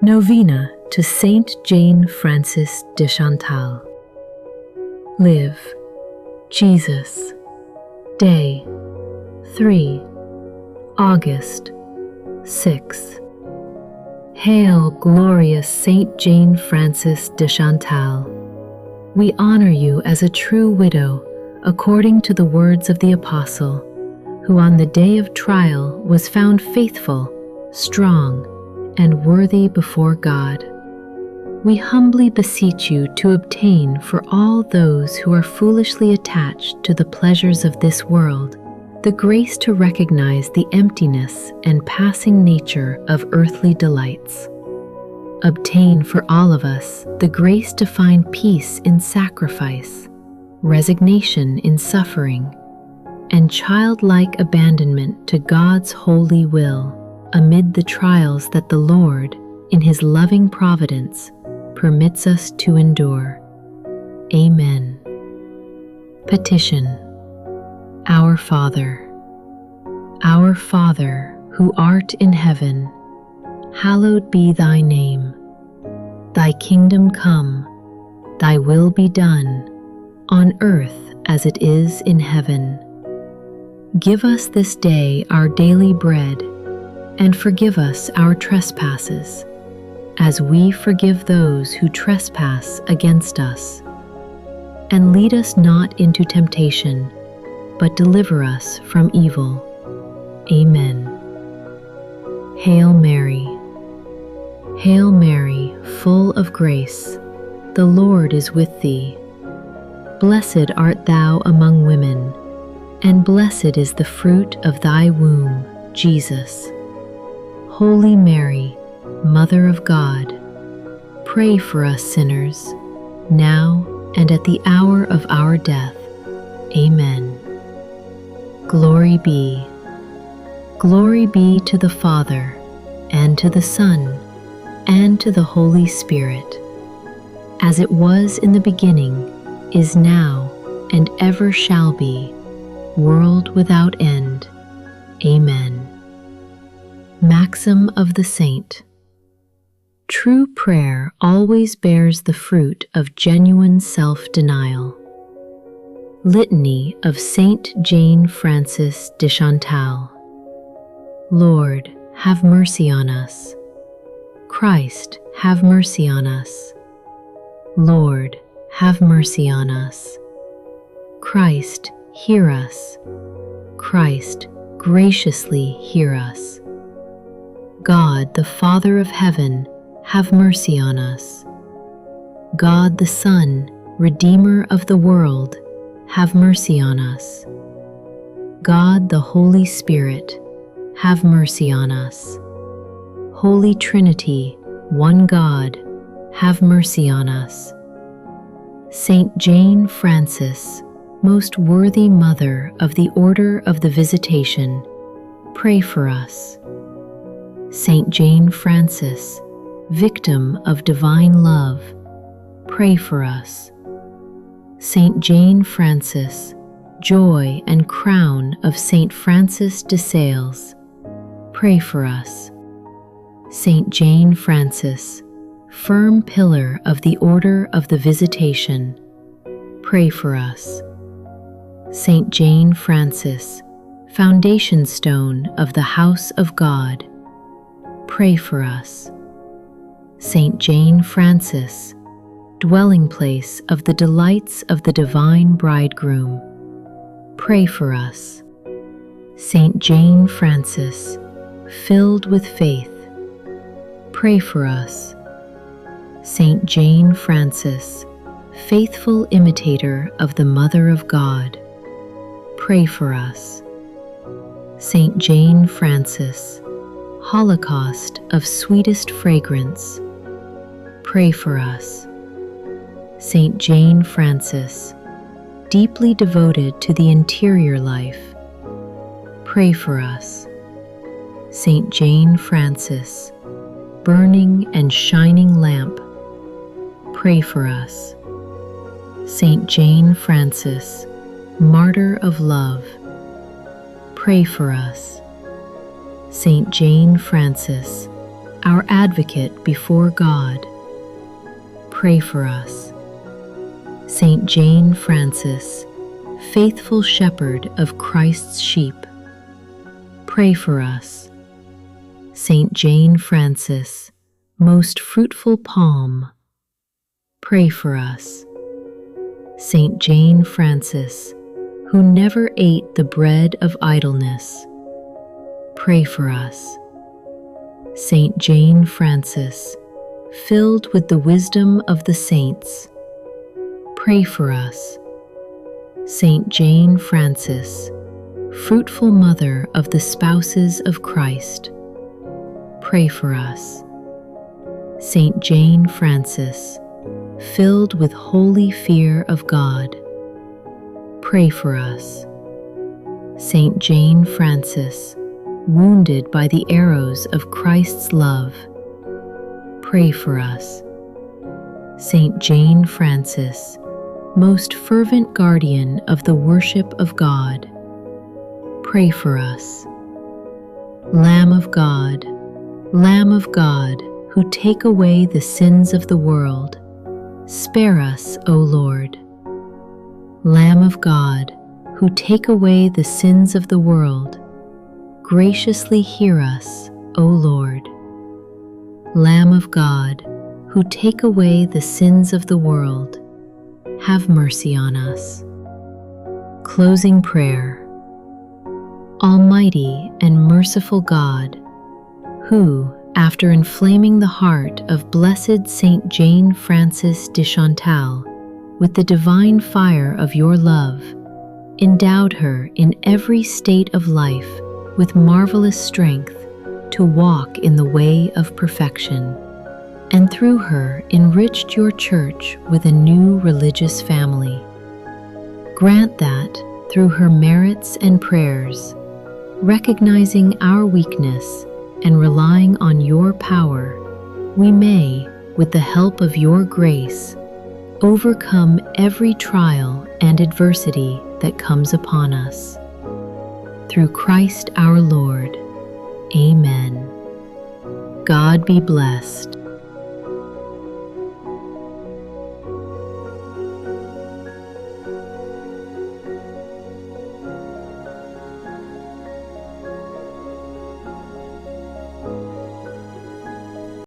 Novena to Saint Jane Frances de Chantal. Live, Jesus. Day 3, August 6. Hail, glorious Saint Jane Frances de Chantal. We honor you as a true widow, according to the words of the Apostle, who on the day of trial was found faithful, strong, and worthy before God. We humbly beseech you to obtain for all those who are foolishly attached to the pleasures of this world the grace to recognize the emptiness and passing nature of earthly delights. Obtain for all of us the grace to find peace in sacrifice, resignation in suffering, and childlike abandonment to God's holy will amid the trials that the Lord, in His loving providence, permits us to endure. Amen. Petition. Our Father, who art in heaven, hallowed be thy name. Thy kingdom come, thy will be done, on earth as it is in heaven. Give us this day our daily bread, and forgive us our trespasses, as we forgive those who trespass against us. And lead us not into temptation, but deliver us from evil. Amen. Hail Mary. Hail Mary, full of grace, the Lord is with thee. Blessed art thou among women, and blessed is the fruit of thy womb, Jesus. Holy Mary, Mother of God, pray for us sinners, now and at the hour of our death. Amen. Glory be to the Father, and to the Son, and to the Holy Spirit, as it was in the beginning, is now, and ever shall be, world without end. Amen. Maxim of the Saint. True prayer always bears the fruit of genuine self-denial. Litany of Saint Jane Frances de Chantal. Lord, have mercy on us. Christ, have mercy on us. Lord, have mercy on us. Christ, hear us. Christ, graciously hear us. God, the Father of heaven, have mercy on us. God, the Son, Redeemer of the world, have mercy on us. God, the Holy Spirit, have mercy on us. Holy Trinity, one God, have mercy on us. Saint Jane Frances, most worthy Mother of the Order of the Visitation, pray for us. Saint Jane Frances, victim of divine love, pray for us. Saint Jane Frances, joy and crown of Saint Francis de Sales, pray for us. Saint Jane Frances, firm pillar of the Order of the Visitation, pray for us. Saint Jane Frances, foundation stone of the house of God, pray for us. Saint Jane Frances, dwelling place of the delights of the divine bridegroom, pray for us. Saint Jane Frances, filled with faith, pray for us. Saint Jane Frances, faithful imitator of the Mother of God, pray for us. Saint Jane Frances, holocaust of sweetest fragrance, pray for us. Saint Jane Frances, deeply devoted to the interior life, pray for us. Saint Jane Frances, burning and shining lamp, pray for us. Saint Jane Frances, martyr of love, pray for us. Saint Jane Frances, our advocate before God, pray for us. Saint Jane Frances, faithful shepherd of Christ's sheep, pray for us. Saint Jane Frances, most fruitful palm, pray for us. Saint Jane Frances, who never ate the bread of idleness, pray for us. Saint Jane Frances, filled with the wisdom of the saints, pray for us. Saint Jane Frances, fruitful mother of the spouses of Christ, pray for us. Saint Jane Frances, filled with holy fear of God, pray for us. Saint Jane Frances, wounded by the arrows of Christ's love, pray for us. Saint Jane Frances, most fervent guardian of the worship of God, pray for us. Lamb of God, who take away the sins of the world, spare us, O Lord. Lamb of God, who take away the sins of the world, graciously hear us, O Lord. Lamb of God, who take away the sins of the world, have mercy on us. Closing prayer. Almighty and merciful God, who, after inflaming the heart of Blessed Saint Jane Frances de Chantal with the divine fire of your love, endowed her in every state of life with marvelous strength to walk in the way of perfection, and through her enriched your church with a new religious family. Grant that, through her merits and prayers, recognizing our weakness and relying on your power, we may, with the help of your grace, overcome every trial and adversity that comes upon us. Through Christ our Lord. Amen. God be blessed.